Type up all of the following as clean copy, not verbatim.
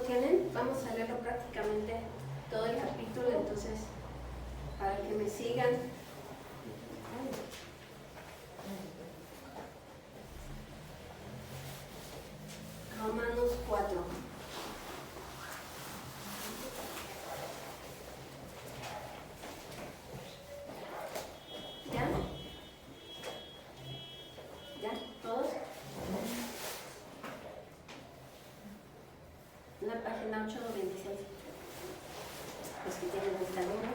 tienen, vamos a leerlo prácticamente todo el capítulo, entonces, para que me sigan. Romanos 4. ¿Ya? ¿Ya? ¿Todos? En la página 826. Los que tienen esta luna.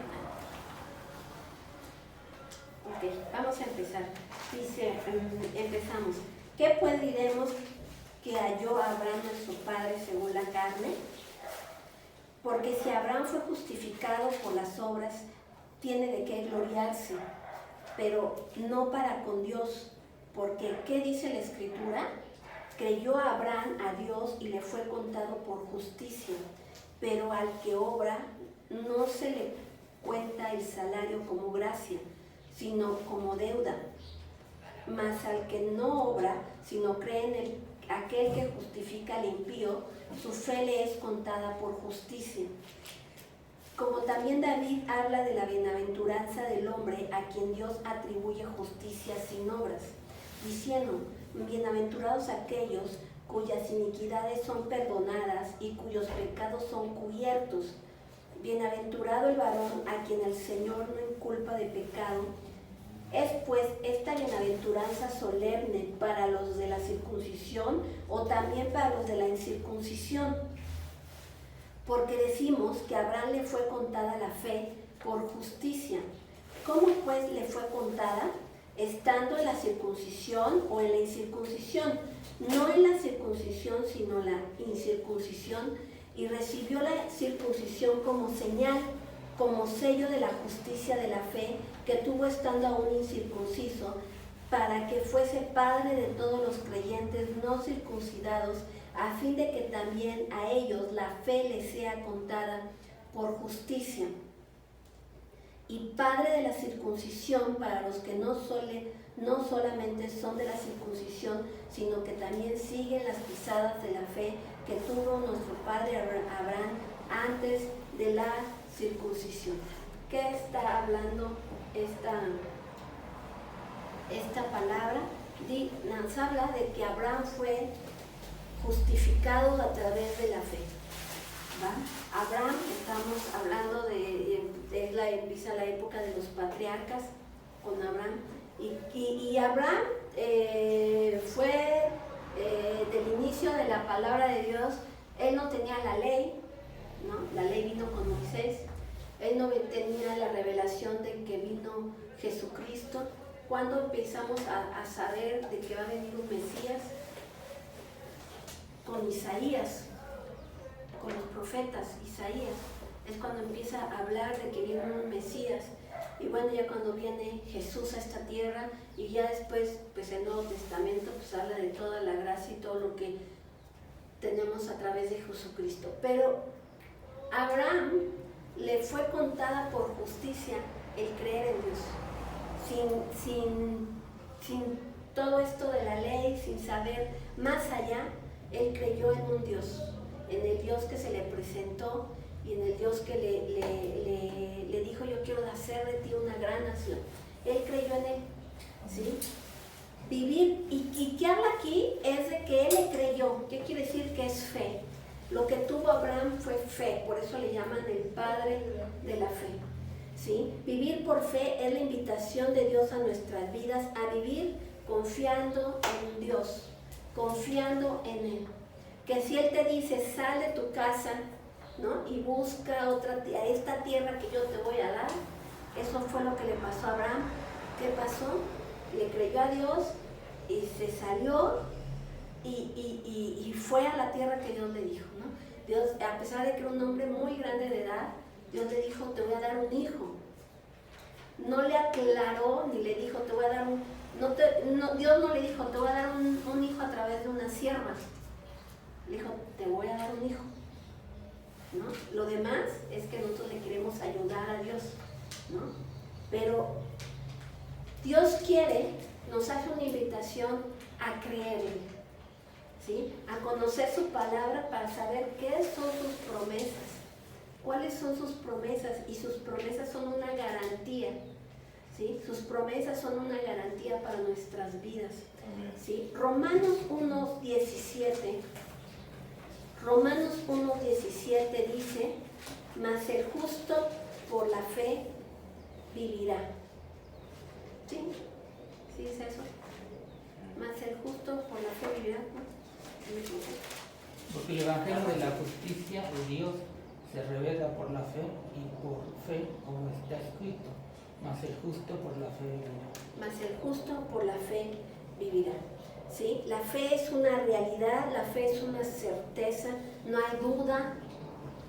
Ok, vamos a empezar. Dice, empezamos. ¿Qué pues diremos que halló Abraham nuestro padre según la carne? Porque si Abraham fue justificado por las obras, tiene de qué gloriarse, pero no para con Dios, porque ¿qué dice la Escritura? Creyó Abraham a Dios y le fue contado por justicia, pero al que obra no se le cuenta el salario como gracia, sino como deuda. Mas al que no obra, sino cree en aquel que justifica al impío, su fe le es contada por justicia. Como también David habla de la bienaventuranza del hombre a quien Dios atribuye justicia sin obras, diciendo, bienaventurados aquellos cuyas iniquidades son perdonadas y cuyos pecados son cubiertos. Bienaventurado el varón a quien el Señor no inculpa de pecado. ¿Es pues esta bienaventuranza solemne para los de la circuncisión o también para los de la incircuncisión? Porque decimos que a Abraham le fue contada la fe por justicia. ¿Cómo pues le fue contada? Estando en la circuncisión o en la incircuncisión. No en la circuncisión, sino la incircuncisión. Y recibió la circuncisión como señal, como sello de la justicia de la fe que tuvo estando aún incircunciso, para que fuese padre de todos los creyentes no circuncidados, a fin de que también a ellos la fe les sea contada por justicia. Y padre de la circuncisión para los que no solamente son de la circuncisión, sino que también siguen las pisadas de la fe que tuvo nuestro padre Abraham antes de la circuncisión. ¿Qué está hablando esta palabra? Nos habla de que Abraham fue justificado a través de la fe. ¿Va? Abraham, estamos hablando empieza la época de los patriarcas con Abraham, y Abraham fue del inicio de la palabra de Dios. Él no tenía la ley, ¿no? La ley vino con Moisés. Él no tenía la revelación de que vino Jesucristo. ¿Cuándo empezamos a saber de que va a venir un Mesías? Con Isaías, con los profetas. Isaías es cuando empieza a hablar de que viene un Mesías. Y bueno, ya cuando viene Jesús a esta tierra, y ya después, pues el Nuevo Testamento pues habla de toda la gracia y todo lo que tenemos a través de Jesucristo. Pero a Abraham le fue contada por justicia el creer en Dios, sin todo esto de la ley, sin saber más allá. Él creyó en un Dios, en el Dios que se le presentó y en el Dios que le dijo, yo quiero hacer de ti una gran nación. Él creyó en él, ¿sí? Vivir, y que habla aquí es de que él le creyó. ¿Qué quiere decir? Que es fe. Lo que tuvo Abraham fue fe, por eso le llaman el padre de la fe, ¿sí? Vivir por fe es la invitación de Dios a nuestras vidas, a vivir confiando en Dios, confiando en Él. Que si Él te dice, sal de tu casa, ¿no? Y busca esta tierra que yo te voy a dar, eso fue lo que le pasó a Abraham. ¿Qué pasó? Le creyó a Dios y se salió y fue a la tierra que Dios le dijo, ¿no? Dios, a pesar de que era un hombre muy grande de edad, Dios le dijo, te voy a dar un hijo. No le aclaró ni le dijo, te voy a dar Dios no le dijo, te voy a dar un hijo a través de una sierva. Le dijo, te voy a dar un hijo, ¿no? Lo demás es que nosotros le queremos ayudar a Dios, ¿no? Pero Dios nos hace una invitación a creerle, ¿sí? A conocer su palabra para saber qué son sus promesas, cuáles son sus promesas, y sus promesas son una garantía, ¿sí? Sus promesas son una garantía para nuestras vidas, ¿sí? Romanos 1:17 dice: mas el justo por la fe vivirá. ¿Sí? ¿Sí es eso? Mas el justo por la fe vivirá, ¿no? Porque el Evangelio de la justicia de Dios se revela por la fe, y por fe, como está escrito, mas el justo por la fe vivirá. Mas el justo por la fe vivirá. ¿Sí? La fe es una realidad, la fe es una certeza, no hay duda,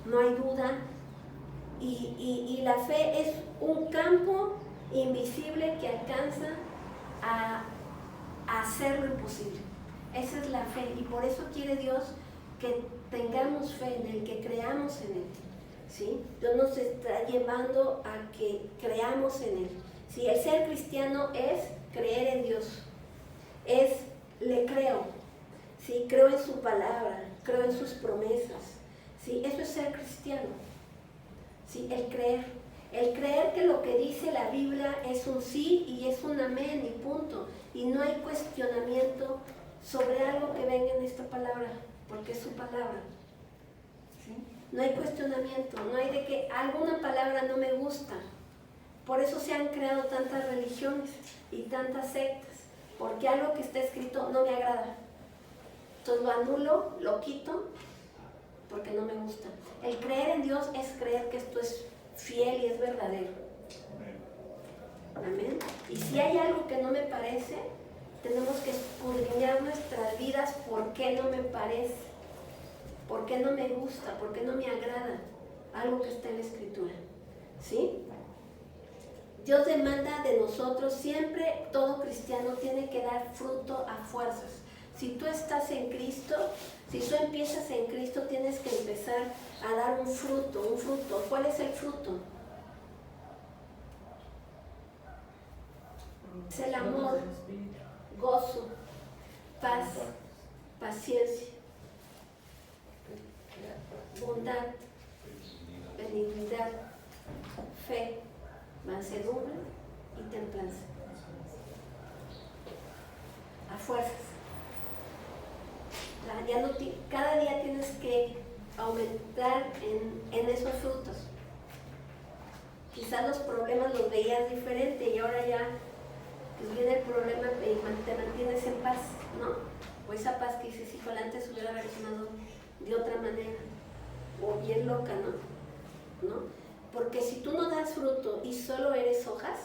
no hay duda. Y la fe es un campo invisible que alcanza a hacer lo imposible. Esa es la fe, y por eso quiere Dios que tengamos fe en Él, que creamos en Él, ¿sí? Dios nos está llevando a que creamos en Él, ¿sí? El ser cristiano es creer en Dios, le creo, ¿sí? Creo en su palabra, creo en sus promesas, ¿sí? Eso es ser cristiano, ¿sí? El creer que lo que dice la Biblia es un sí y es un amén y punto, y no hay cuestionamiento sobre algo que venga en esta palabra, porque es su palabra, ¿sí? No hay cuestionamiento, no hay de que alguna palabra no me gusta. Por eso se han creado tantas religiones y tantas sectas, porque algo que está escrito no me agrada. Entonces lo anulo, lo quito, porque no me gusta. El creer en Dios es creer que esto es fiel y es verdadero. Amén. Y si hay algo que no me parece, tenemos que escudriñar nuestras vidas. ¿Por qué no me parece? ¿Por qué no me gusta? ¿Por qué no me agrada algo que está en la Escritura? ¿Sí? Dios demanda de nosotros siempre, todo cristiano tiene que dar fruto a fuerzas. Si tú estás en Cristo, si tú empiezas en Cristo, tienes que empezar a dar un fruto, un fruto. ¿Cuál es el fruto? Es el amor, gozo, paz, paciencia, bondad, benignidad, fe, mansedumbre y templanza. A fuerzas. Cada día tienes que aumentar en esos frutos. Quizás los problemas los veías diferente y ahora ya pues viene el problema y te mantienes en paz, ¿no? O esa paz que dices, híjole, antes hubiera reaccionado de otra manera, o bien loca, ¿no? Porque si tú no das fruto y solo eres hojas,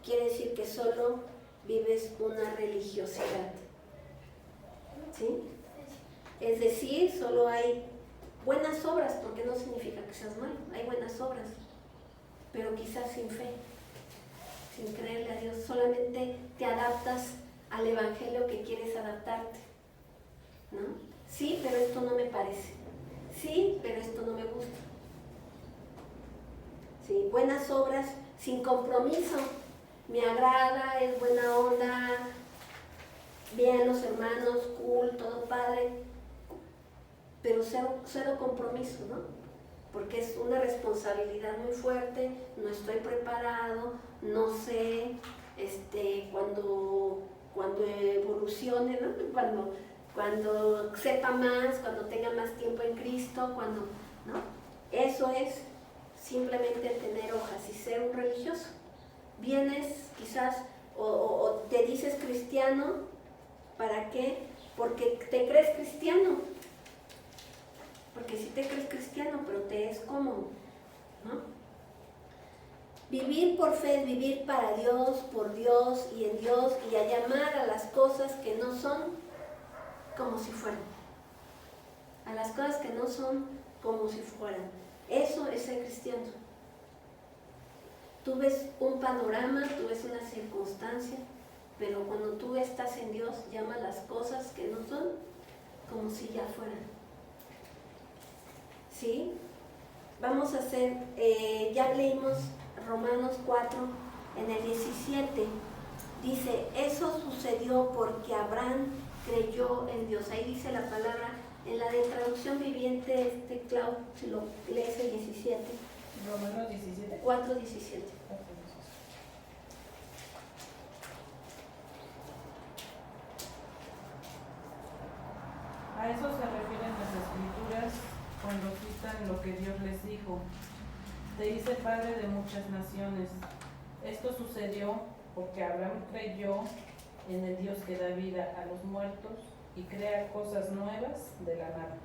quiere decir que solo vives una religiosidad, ¿sí? Es decir, solo hay buenas obras, porque no significa que seas malo, hay buenas obras, pero quizás sin fe, sin creerle a Dios, solamente te adaptas al evangelio que quieres adaptarte, ¿no? Sí, pero esto no me parece. Sí, pero esto no me gusta. Sí, buenas obras sin compromiso. Me agrada, es buena onda, bien los hermanos, cool, todo padre, pero cero compromiso, ¿no? Porque es una responsabilidad muy fuerte, no estoy preparado, no sé, cuando evolucione, ¿no? Cuando sepa más, cuando tenga más tiempo en Cristo, ¿no? Eso es simplemente tener hojas y ser un religioso. Vienes quizás o te dices cristiano, ¿para qué? Porque te crees cristiano. Porque sí te crees cristiano, pero te es cómodo, ¿no? Vivir por fe es vivir para Dios, por Dios y en Dios, y a llamar a las cosas que no son como si fueran. A las cosas que no son como si fueran. Eso es ser cristiano. Tú ves un panorama, tú ves una circunstancia, pero cuando tú estás en Dios, llama las cosas que no son como si ya fueran. ¿Sí? Vamos a hacer, ya leímos Romanos 4 en el 17. Dice, eso sucedió porque Abraham creyó en Dios. Ahí dice la palabra, en la de traducción viviente, Clau, si lo lees el 17. Romanos 17. 4:17. A eso se refieren las escrituras cuando citan lo que Dios les dijo. Te hice padre de muchas naciones. Esto sucedió porque Abraham creyó en el Dios que da vida a los muertos y crea cosas nuevas de la nada.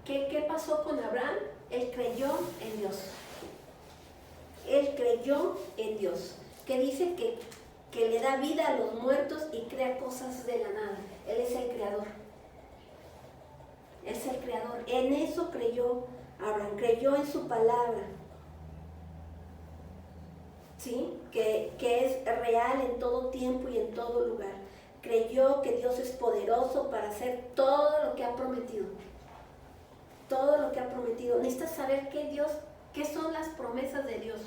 ¿Qué pasó con Abraham? Él creyó en Dios. Él creyó en Dios. Que dice que le da vida a los muertos y crea cosas de la nada. Él es el creador. Es el creador. En eso creyó Abraham. Creyó en su palabra. ¿Sí? Que es real en todo tiempo y en todo lugar. Creyó que Dios es poderoso para hacer todo lo que ha prometido. Todo lo que ha prometido. Necesitas saber qué son las promesas de Dios.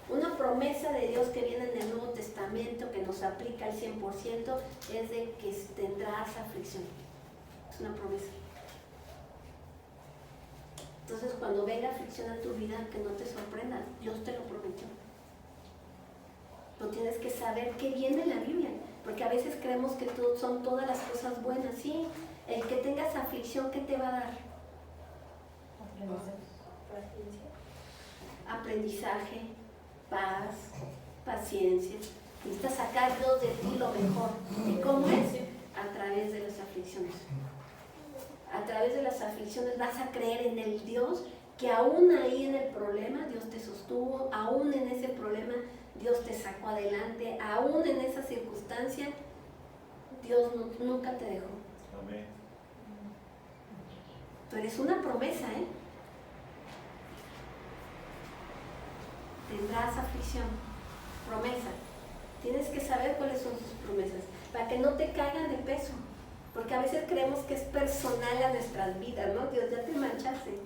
Una promesa de Dios que viene en el Nuevo Testamento, que nos aplica al 100%, es de que tendrás aflicción. Es una promesa. Entonces, cuando venga aflicción a tu vida, que no te sorprenda, Dios te lo prometió. No tienes que saber qué viene en la Biblia, porque a veces creemos que son todas las cosas buenas. Sí, el que tengas aflicción, ¿qué te va a dar? Aprendizaje, paz, paciencia. Necesitas sacar Dios de ti lo mejor. ¿Y cómo es? A través de las aflicciones. A través de las aflicciones vas a creer en el Dios que aún ahí en el problema Dios te sostuvo, aún en ese problema Dios te sacó adelante, aún en esa circunstancia Dios nunca te dejó. Amén. Pero es una promesa, ¿eh? Tendrás aflicción, promesa. Tienes que saber cuáles son sus promesas, para que no te caigan de peso. Porque a veces creemos que es personal a nuestras vidas, ¿no? Dios, ya te manchaste.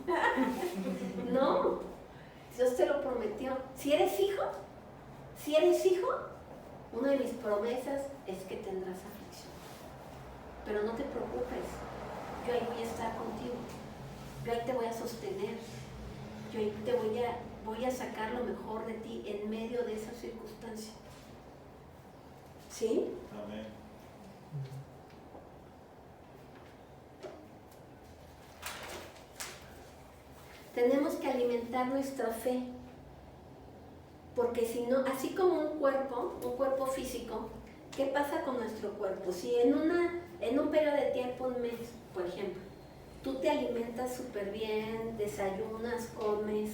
No, Dios te lo prometió. Si eres hijo, una de mis promesas es que tendrás aflicción. Pero no te preocupes, yo ahí voy a estar contigo. Yo ahí te voy a sostener. Yo ahí te voy a sacar lo mejor de ti en medio de esa circunstancia. ¿Sí? Amén. Tenemos que alimentar nuestra fe, porque si no, así como un cuerpo físico, ¿qué pasa con nuestro cuerpo? Si en un periodo de tiempo, un mes, por ejemplo, tú te alimentas súper bien, desayunas, comes,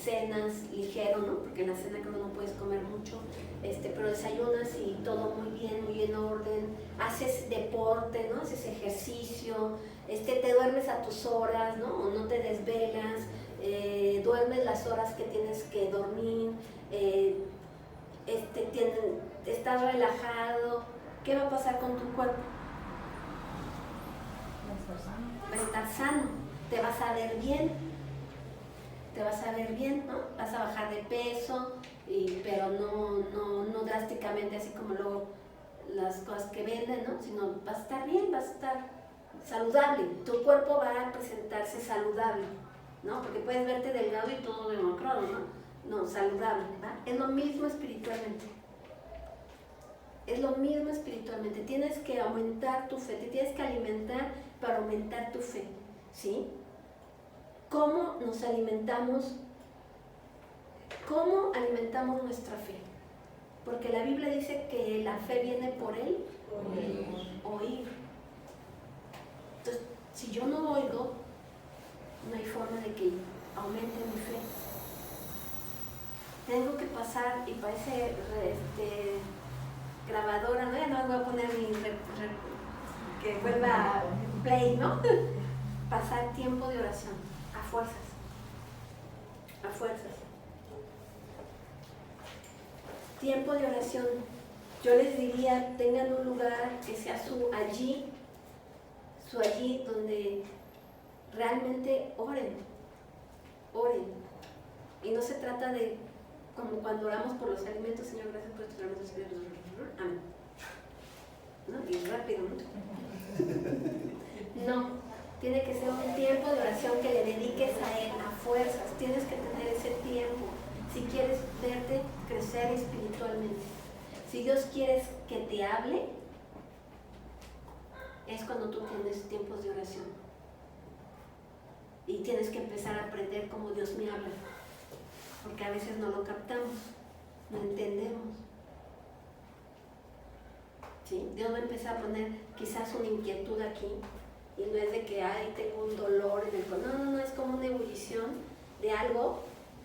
cenas ligero, ¿no? Porque en la cena creo que no puedes comer mucho, pero desayunas y todo muy bien, muy en orden, haces deporte, ¿no? Haces ejercicio, te duermes a tus horas, ¿no? O no te desvelas, duermes las horas que tienes que dormir, estás relajado. ¿Qué va a pasar con tu cuerpo? Va a estar sano, te vas a ver bien, ¿no? Vas a bajar de peso, pero no drásticamente así como luego las cosas que venden, ¿no? Sino vas a estar bien, vas a estar saludable, tu cuerpo va a presentarse saludable, ¿no? Porque puedes verte delgado y todo demacrado, ¿no? No, saludable, ¿va? Es lo mismo espiritualmente. Es lo mismo espiritualmente. Tienes que aumentar tu fe, te tienes que alimentar para aumentar tu fe, ¿sí? ¿Cómo nos alimentamos? ¿Cómo alimentamos nuestra fe? Porque la Biblia dice que la fe viene por el oír. Entonces, si yo no oigo, no hay forma de que aumente mi fe. Tengo que pasar, y parece grabadora, ¿no? Ya no voy a poner que vuelva a play, ¿no? Pasar tiempo de oración, a fuerzas. Tiempo de oración. Yo les diría, tengan un lugar que sea su allí donde realmente oren. Y no se trata de como cuando oramos por los alimentos, Señor, gracias por estos alimentos, Señor, amén. ¿No? Y rápido, ¿no? No, tiene que ser un tiempo de oración que le dediques a Él, a fuerzas. Tienes que tener ese tiempo si quieres verte crecer espiritualmente. Si Dios quiere que te hable, es cuando tú tienes tiempos de oración. Y tienes que empezar a aprender cómo Dios me habla. Porque a veces no lo captamos, no entendemos. ¿Sí? Dios va a empezar a poner quizás una inquietud aquí. Y no es de que, ay, tengo un dolor en el corazón. No, es como una ebullición de algo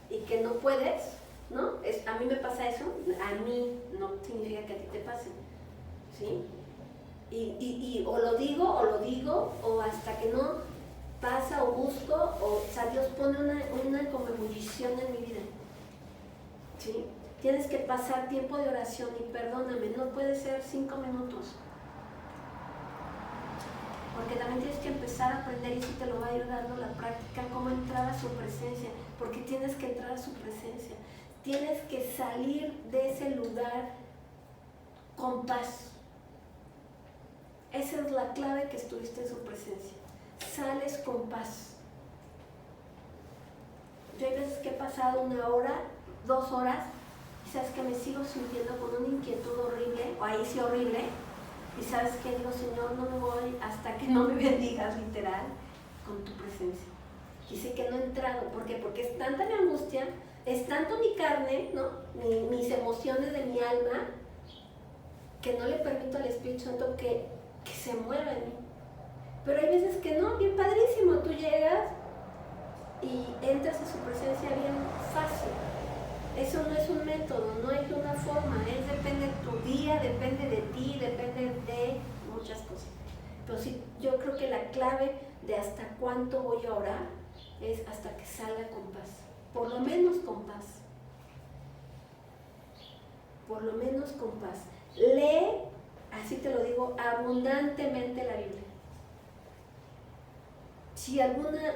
y que no puedes, ¿no? A mí me pasa eso, a mí no significa que a ti te pase, ¿sí? Y o lo digo, o hasta que no pasa o busco, o sea, Dios pone una como ebullición en mi vida, ¿sí? Tienes que pasar tiempo de oración y perdóname, no puede ser 5 minutos. Porque también tienes que empezar a aprender, y eso te lo va a ir dando la práctica, cómo entrar a su presencia, porque tienes que entrar a su presencia. Tienes que salir de ese lugar con paz. Esa es la clave, que estuviste en su presencia. Sales con paz. Yo hay veces que he pasado 1 hora, 2 horas, y sabes que me sigo sintiendo con una inquietud horrible, o ahí sí horrible. Y sabes que digo, Señor, no me voy hasta que no me bendigas, literal, con tu presencia. Y sé que no he entrado. ¿Por qué? Porque es tanta mi angustia, es tanto mi carne, ¿no? Mis emociones de mi alma, que no le permito al Espíritu Santo que se mueva en mí. Pero hay veces que no, bien padrísimo, tú llegas y entras a su presencia bien fácil. Eso no es un método, no es una forma, depende de tu día, depende de ti, depende de muchas cosas. Pero sí, yo creo que la clave de hasta cuánto voy a orar es hasta que salga con paz, por lo menos con paz. Por lo menos con paz. Lee, así te lo digo, abundantemente la Biblia. Si alguna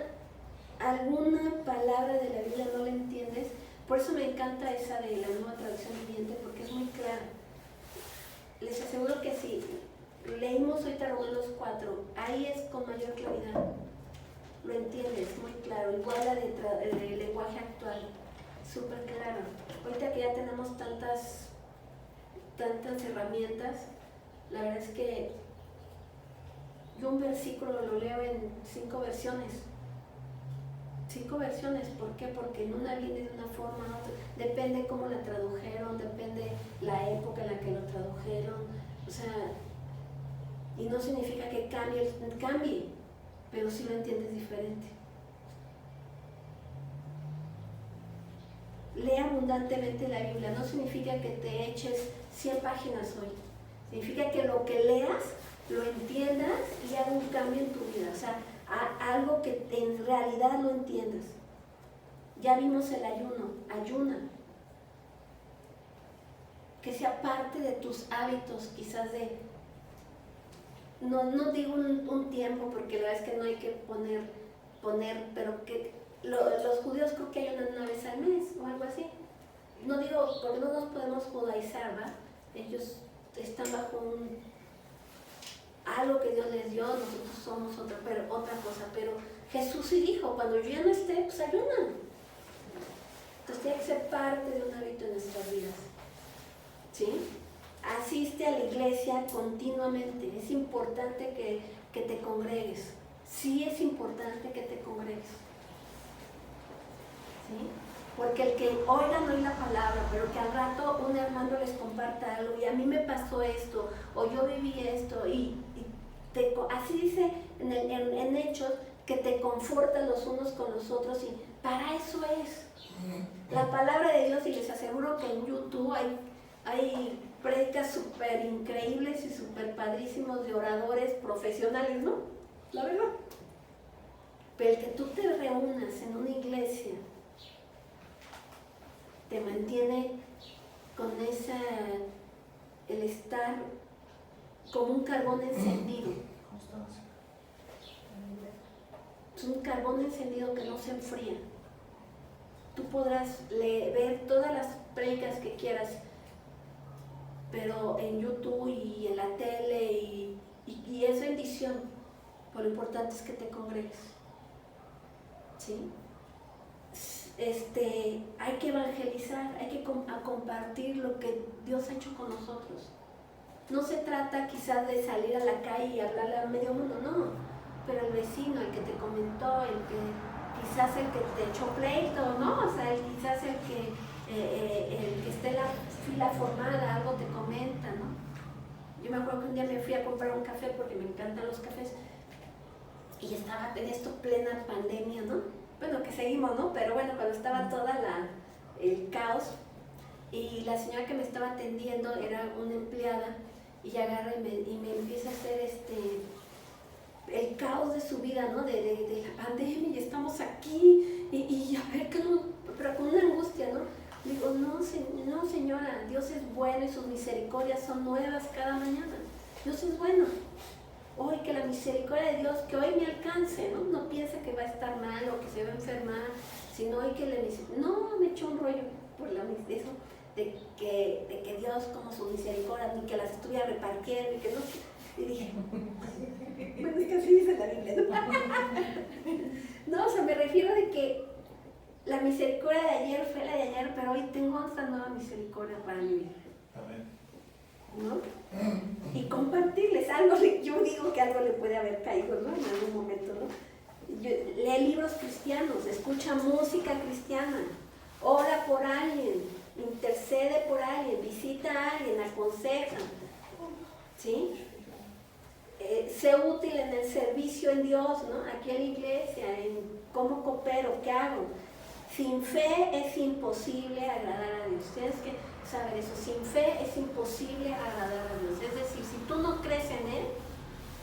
palabra de la Biblia no la entiendes, por eso me encanta esa de la Nueva Traducción Viviente, porque es muy clara. Les aseguro que si leímos ahorita Romanos 4, ahí es con mayor claridad. Lo entiendes, muy claro. Igual la de lenguaje actual, súper claro. Ahorita que ya tenemos tantas herramientas, la verdad es que yo un versículo lo leo en 5 versiones. 5 versiones, ¿por qué? Porque en una viene de una forma, otra. Depende cómo la tradujeron, depende la época en la que lo tradujeron, o sea, y no significa que cambie, pero sí lo entiendes diferente. Lee abundantemente la Biblia, no significa que te eches 100 páginas hoy, significa que lo que leas, lo entiendas y haga un cambio en tu vida, o sea, algo que en realidad lo entiendas. Ya vimos el ayuna. Que sea parte de tus hábitos, quizás no digo un tiempo, porque la verdad es que no hay que poner, pero que los judíos creo que ayunan 1 vez al mes o algo así. No digo, porque no nos podemos judaizar, ¿verdad? Ellos están bajo algo que Dios les dio, nosotros somos otra cosa, pero Jesús sí dijo, cuando yo ya no esté, pues ayunan. Entonces tiene que ser parte de un hábito en nuestras vidas, ¿sí? Asiste a la iglesia continuamente, es importante que te congregues, sí es importante que te congregues, ¿sí? Porque el que oigan hoy la palabra, pero que al rato un hermano les comparta algo, y a mí me pasó esto, o yo viví esto, así dice en Hechos, que te confortan los unos con los otros, y para eso es la palabra de Dios. Y les aseguro que en YouTube hay prédicas súper increíbles y súper padrísimos de oradores profesionales, ¿no? La verdad. Pero el que tú te reúnas en una iglesia te mantiene con el estar como un carbón encendido. Es un carbón encendido que no se enfría. Tú podrás ver todas las predicas que quieras, pero en YouTube y en la tele y es bendición, pero lo importante es que te congregues, ¿sí? Hay que evangelizar, hay que compartir lo que Dios ha hecho con nosotros. No se trata quizás de salir a la calle y hablarle a medio mundo, no, pero el vecino, el que te comentó, quizás el que te echó pleito, ¿no? O sea, quizás el que esté en la fila formada, algo te comenta, ¿no? Yo me acuerdo que un día me fui a comprar un café porque me encantan los cafés y estaba en esto plena pandemia, ¿no? Bueno, que seguimos, ¿no? Pero bueno, cuando estaba toda el caos y la señora que me estaba atendiendo era una empleada y agarra y me empieza a hacer el caos de su vida, ¿no? De la pandemia y estamos aquí y a ver, pero con una angustia, ¿no? Digo, no señora, Dios es bueno y sus misericordias son nuevas cada mañana. Dios es bueno. Hoy que la misericordia de Dios, que hoy me alcance, ¿no? No piensa que va a estar mal o que se va a enfermar, sino hoy que no me echó un rollo por eso, de que Dios como su misericordia, ni que las estuviera repartiendo, y que no. Y dije, bueno, es que así dice la Biblia, ¿no? No, o sea, me refiero de que la misericordia de ayer fue la de ayer, pero hoy tengo otra nueva misericordia para mi vida. Amén. ¿No? Y compartirles algo, yo digo que algo le puede haber caído, ¿no? En algún momento, ¿no? Lee libros cristianos, escucha música cristiana, ora por alguien, intercede por alguien, visita a alguien, aconseja, ¿sí? Sé útil en el servicio en Dios, ¿no? Aquí en la iglesia, en cómo coopero, qué hago. Sin fe es imposible agradar a Dios. Tienes que saber eso. Sin fe es imposible agradar a Dios. Es decir, si tú no crees en Él,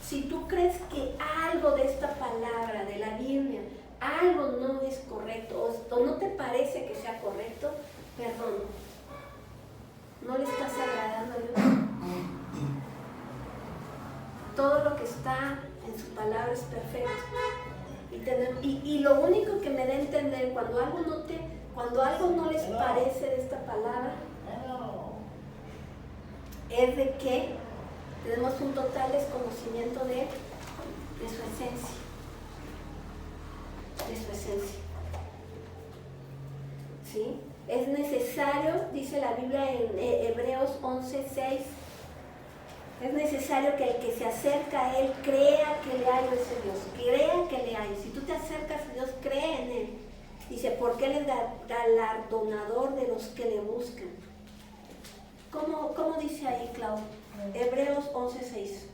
si tú crees que algo de esta palabra, de la Biblia, algo no es correcto o no te parece que sea correcto, perdón, no le estás agradando a Dios. Todo lo que está en su palabra es perfecto. Y lo único que me da a entender cuando algo no les parece de esta palabra es de que tenemos un total desconocimiento de su esencia. De su esencia. ¿Sí? Es necesario, dice la Biblia en Hebreos 11:6, es necesario que el que se acerca a Él crea que le hay ese Dios, crea que le hay. Si tú te acercas a Dios, cree en Él. Dice, porque Él es galardonador de los que le buscan. ¿Cómo dice ahí, Clau? Hebreos 11:6.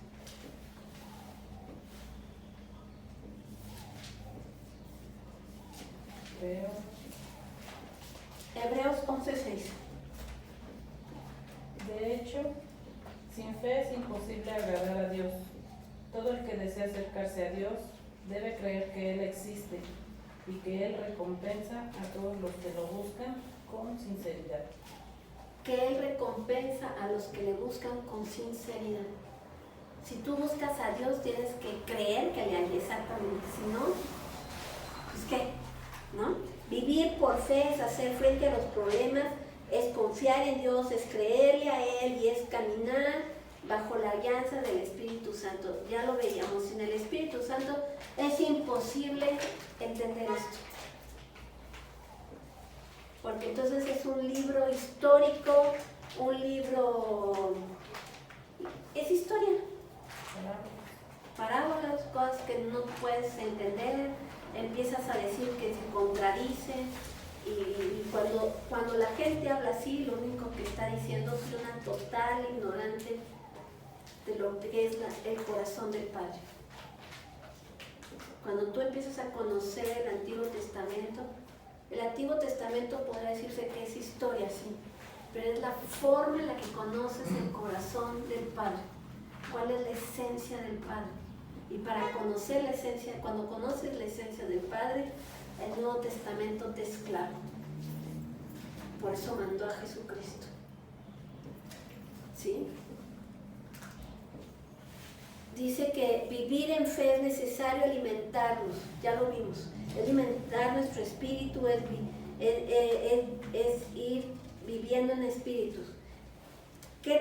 Hebreos 11:6. De hecho, sin fe es imposible agradar a Dios. Todo el que desea acercarse a Dios debe creer que Él existe y que Él recompensa a todos los que lo buscan con sinceridad. Que Él recompensa a los que le buscan con sinceridad. Si tú buscas a Dios, tienes que creer que le hay, exactamente. Si no, pues ¿qué? ¿No? Vivir por fe es hacer frente a los problemas, es confiar en Dios, es creerle a Él y es caminar bajo la guianza del Espíritu Santo. Ya lo veíamos, sin el Espíritu Santo es imposible entender esto. Porque entonces es un libro histórico, un libro... es historia. Parábolas, cosas que no puedes entender, empiezas a decir que se contradicen y cuando la gente habla así, lo único que está diciendo es una total ignorante de lo que es el corazón del Padre. Cuando tú empiezas a conocer el Antiguo Testamento podrá decirse que es historia, sí, pero es la forma en la que conoces el corazón del Padre. ¿Cuál es la esencia del Padre? Y para conocer la esencia, cuando conoces la esencia del Padre, el Nuevo Testamento te es claro. Por eso mandó a Jesucristo. ¿Sí? Dice que vivir en fe es necesario alimentarnos, ya lo vimos. Alimentar nuestro espíritu es es ir viviendo en espíritus. ¿Qué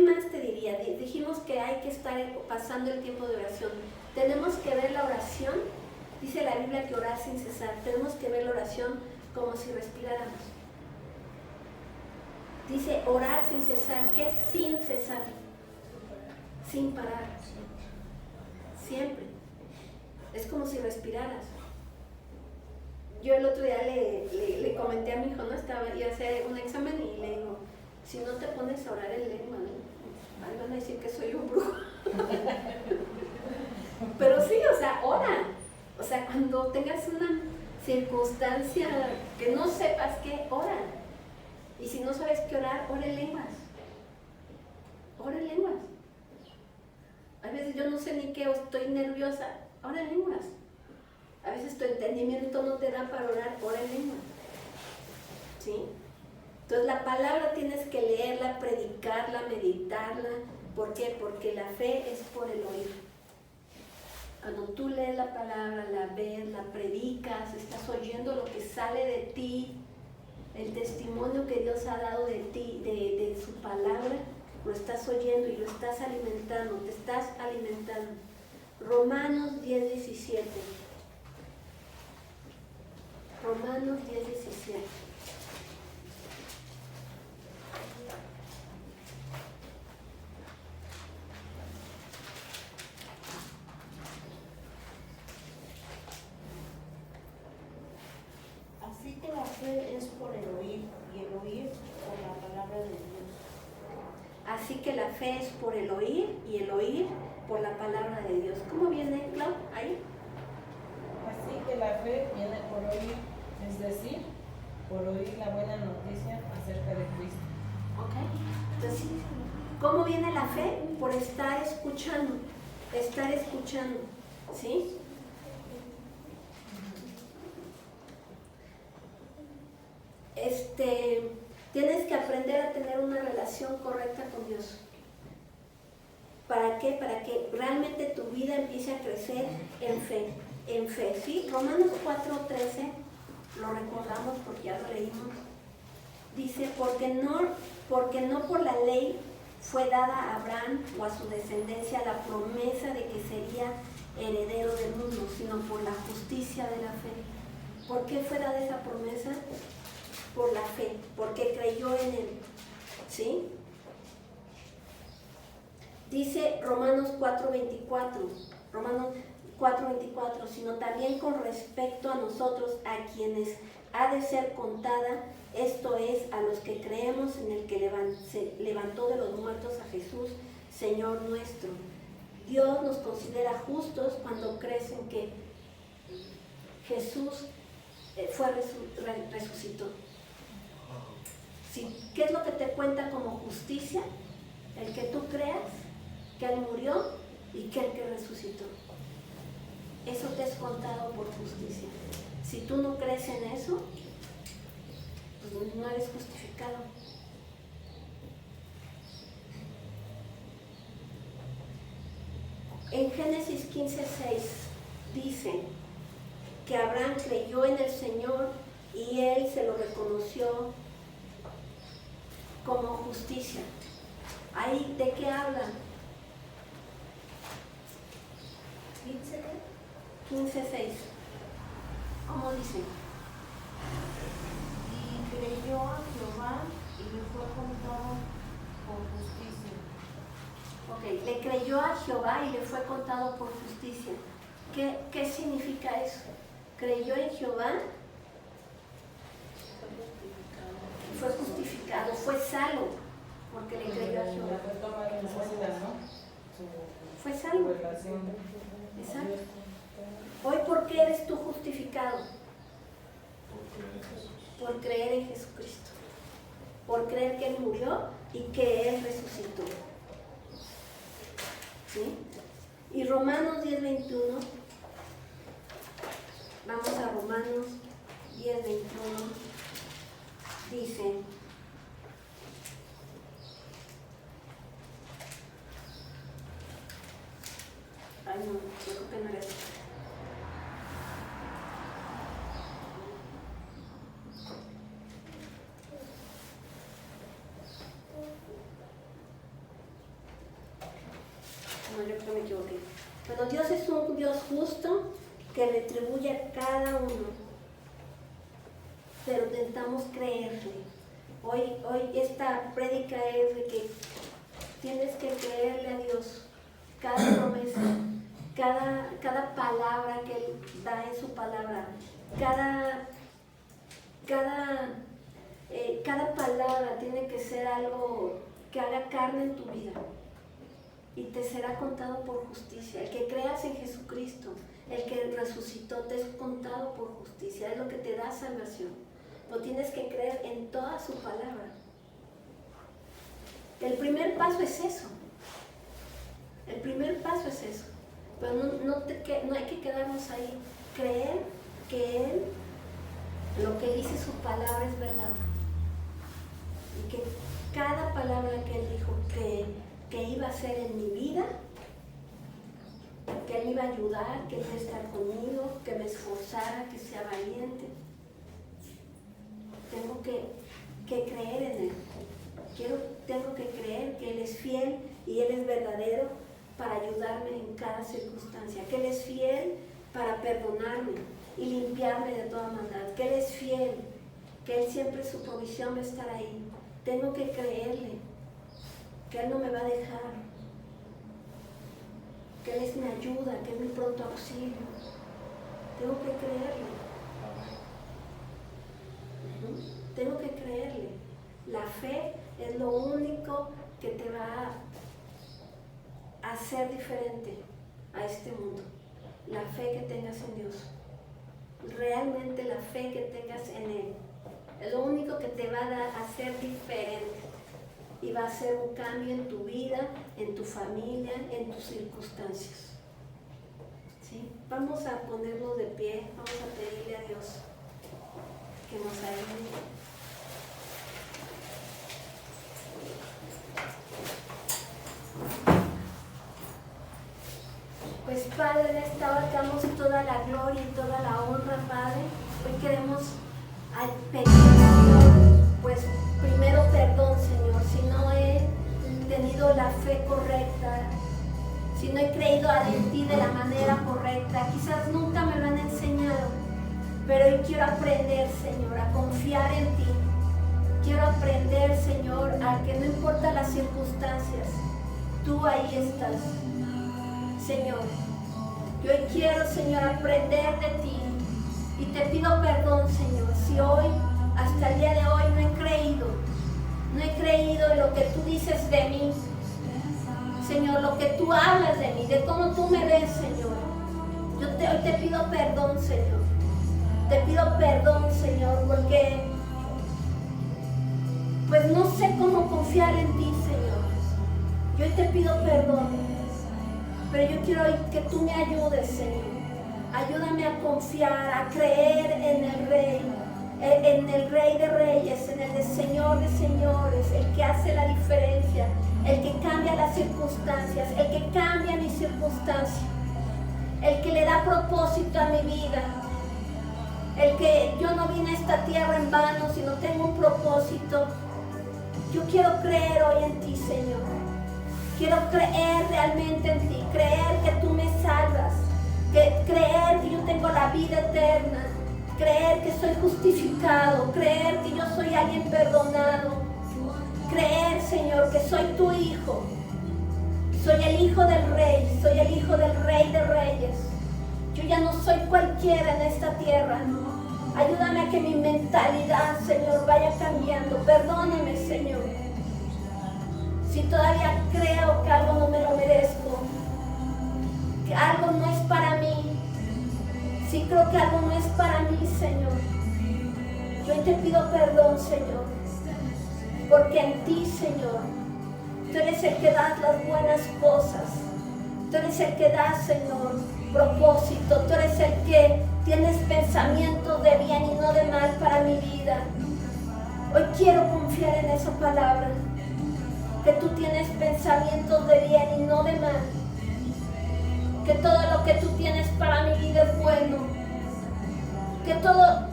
más te diría? Dijimos que hay que estar pasando el tiempo de oración. Tenemos que ver la oración, dice la Biblia que orar sin cesar. Tenemos que ver la oración como si respiráramos. Dice orar sin cesar. ¿Qué es sin cesar? Sin parar. Siempre. Es como si respiraras. Yo el otro día le comenté a mi hijo, ¿no? Iba a hacer un examen y le digo, si no te pones a orar en lengua, ¿no? Ay, van a decir que soy un brujo. Pero sí, o sea, ora. O sea, cuando tengas una circunstancia que no sepas qué, ora. Y si no sabes qué orar, ora en lenguas. Ora en lenguas. A veces yo no sé ni qué, o estoy nerviosa, ora en lenguas. A veces tu entendimiento no te da para orar, ora en lengua. ¿Sí? Entonces la palabra tienes que leerla, predicarla, meditarla. ¿Por qué? Porque la fe es por el oír. Cuando tú lees la palabra, la ves, la predicas, estás oyendo lo que sale de ti, el testimonio que Dios ha dado de ti, de su palabra, lo estás oyendo y lo estás alimentando, te estás alimentando. Romanos 10:17. Romanos 10:17. Así que la fe es por el oír y el oír por la palabra de Dios. Así que la fe es por el oír y el oír por la palabra de Dios. ¿Cómo viene, Clau? Ahí. Así que la fe viene por oír, es decir, por oír la buena noticia acerca de Cristo. Ok. Entonces, ¿cómo viene la fe? Por estar escuchando. Estar escuchando. ¿Sí? Tienes que aprender a tener una relación correcta con Dios. ¿Para qué? Para que realmente tu vida empiece a crecer en fe. En fe, ¿sí? Romanos 4:13, lo recordamos porque ya lo leímos. Dice, porque no por la ley fue dada a Abraham o a su descendencia la promesa de que sería heredero del mundo, sino por la justicia de la fe. ¿Por qué fue dada esa promesa? Por la fe, porque creyó en él. ¿Sí? Dice Romanos 4:24, sino también con respecto a nosotros, a quienes ha de ser contada, esto es, a los que creemos en el que se levantó de los muertos a Jesús, Señor nuestro. Dios nos considera justos cuando crees en que Jesús resucitó. ¿Sí? ¿Qué es lo que te cuenta como justicia? El que tú creas que Él murió y que Él que resucitó. Eso te es contado por justicia. Si tú no crees en eso, pues no eres justificado. En Génesis 15:6 dice que Abraham creyó en el Señor y Él se lo reconoció como justicia. ¿Ahí de qué habla? 15:6. ¿Cómo dice? Y creyó a Jehová y le fue contado por justicia. Ok, le creyó a Jehová y le fue contado por justicia. ¿Qué significa eso? Creyó en Jehová, fue justificado, fue salvo, porque le creyó a Jehová. Fue tomado en cuenta, ¿no? Fue salvo. Su relación. Exacto. Hoy, ¿por qué eres tú justificado? Por creer en Jesucristo. Por creer que Él murió y que Él resucitó. ¿Sí? Y Romanos 10:21. Vamos a Romanos 10:21. Dice: ay no, yo creo que no era eso. No, yo creo que me equivoqué. Bueno, Dios es un Dios justo que retribuye a cada uno, pero intentamos creerle. Hoy esta prédica es de que tienes que creerle a Dios cada promesa, cada palabra que Él da en su palabra, cada palabra tiene que ser algo que haga carne en tu vida y te será contado por justicia. El que creas en Jesucristo, el que resucitó, te es contado por justicia, es lo que te da salvación. Lo tienes que creer en toda su palabra. El primer paso es eso. El primer paso es eso. Pero no hay que quedarnos ahí. Creer que Él, lo que dice su palabra es verdad. Y que cada palabra que Él dijo que iba a hacer en mi vida, que Él me iba a ayudar, que Él iba a estar conmigo, que me esforzara, que sea valiente. Tengo que creer en Él. Tengo que creer que Él es fiel y Él es verdadero para ayudarme en cada circunstancia, que Él es fiel para perdonarme y limpiarme de toda maldad, que Él es fiel, que Él siempre su provisión va a estar ahí. Tengo que creerle, que Él no me va a dejar, que Él es mi ayuda, que es mi pronto auxilio. Tengo que creerle. Tengo que creerle. La fe es lo único que te va a hacer diferente a este mundo. La fe que tengas en Dios. Realmente la fe que tengas en Él. Es lo único que te va a hacer diferente. Y va a hacer un cambio en tu vida, en tu familia, en tus circunstancias. ¿Sí? Vamos a ponernos de pie. Vamos a pedirle a Dios que nos ayude. Pues Padre, en esta hora te damos toda la gloria y toda la honra, Padre. Hoy queremos pedir, Señor, pues primero perdón, Señor, si no he tenido la fe correcta, si no he creído en ti de la manera correcta, quizás nunca me lo han enseñado, pero hoy quiero aprender, Señor, a confiar en ti. Quiero aprender, Señor, a que no importa las circunstancias, tú ahí estás. Señor, yo hoy quiero, Señor, aprender de ti y te pido perdón, Señor, si hoy, hasta el día de hoy, no he creído en lo que tú dices de mí, Señor, lo que tú hablas de mí, de cómo tú me ves, Señor. Hoy te pido perdón, Señor, te pido perdón, Señor, porque pues no sé cómo confiar en ti, Señor. Yo hoy te pido perdón. Pero yo quiero que tú me ayudes, Señor. Ayúdame a confiar, a creer en el Rey de Reyes, en el Señor de Señores, el que hace la diferencia, el que cambia las circunstancias, el que cambia mi circunstancia, el que le da propósito a mi vida, el que yo no vine a esta tierra en vano, sino tengo un propósito. Yo quiero creer hoy en ti, Señor. Quiero creer realmente en ti, creer que tú me salvas, creer que yo tengo la vida eterna, creer que soy justificado, creer que yo soy alguien perdonado, creer, Señor, que soy tu hijo, soy el hijo del Rey, soy el hijo del Rey de Reyes. Yo ya no soy cualquiera en esta tierra. Ayúdame a que mi mentalidad, Señor, vaya cambiando. Perdóname, Señor. Si todavía creo que algo no me lo merezco, que algo no es para mí, si creo que algo no es para mí, Señor, yo te pido perdón, Señor, porque en ti, Señor, tú eres el que das las buenas cosas, tú eres el que das, Señor, propósito, tú eres el que tienes pensamientos de bien y no de mal para mi vida. Hoy quiero confiar en esa palabra, que tú tienes pensamientos de bien y no de mal, que todo lo que tú tienes para mi vida es bueno,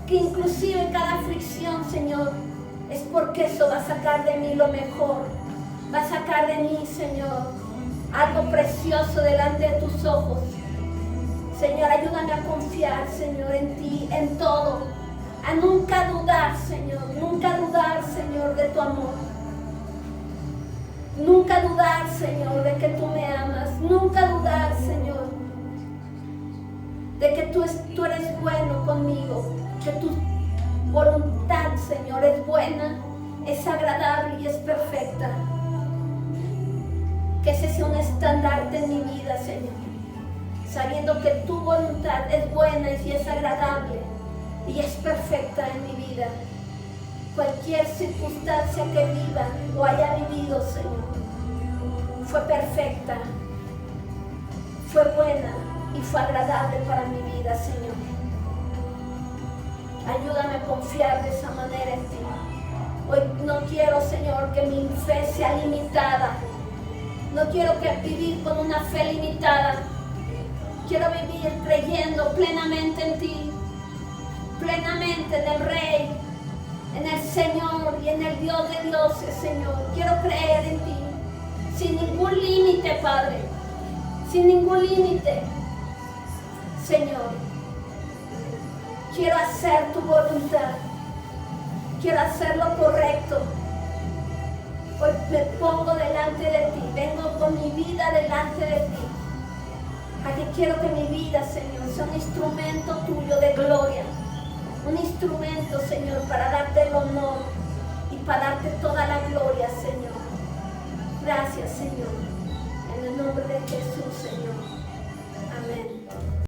que inclusive cada aflicción, Señor, es porque eso va a sacar de mí lo mejor, va a sacar de mí, Señor, algo precioso delante de tus ojos. Señor, ayúdame a confiar, Señor, en ti, en todo. A nunca dudar, Señor, de tu amor. Nunca dudar, Señor, de que tú me amas. Nunca dudar, Señor, de que tú eres bueno conmigo. Que tu voluntad, Señor, es buena, es agradable y es perfecta. Que ese sea un estandarte en mi vida, Señor. Sabiendo que tu voluntad es buena y es agradable y es perfecta en mi vida. Cualquier circunstancia que viva o haya vivido, Señor, fue perfecta, fue buena y fue agradable para mi vida, Señor. Ayúdame a confiar de esa manera en ti. Hoy no quiero, Señor, que mi fe sea limitada. No quiero vivir con una fe limitada. Quiero vivir creyendo plenamente en ti, plenamente en el Rey, en el Señor y en el Dios de dioses, Señor. Quiero creer en ti, sin ningún límite, Padre, sin ningún límite, Señor. Quiero hacer tu voluntad, quiero hacer lo correcto. Hoy me pongo delante de ti, vengo con mi vida delante de ti. Aquí quiero que mi vida, Señor, sea un instrumento tuyo de gloria. Un instrumento, Señor, para darte el honor y para darte toda la gloria, Señor. Gracias, Señor. En el nombre de Jesús, Señor. Amén.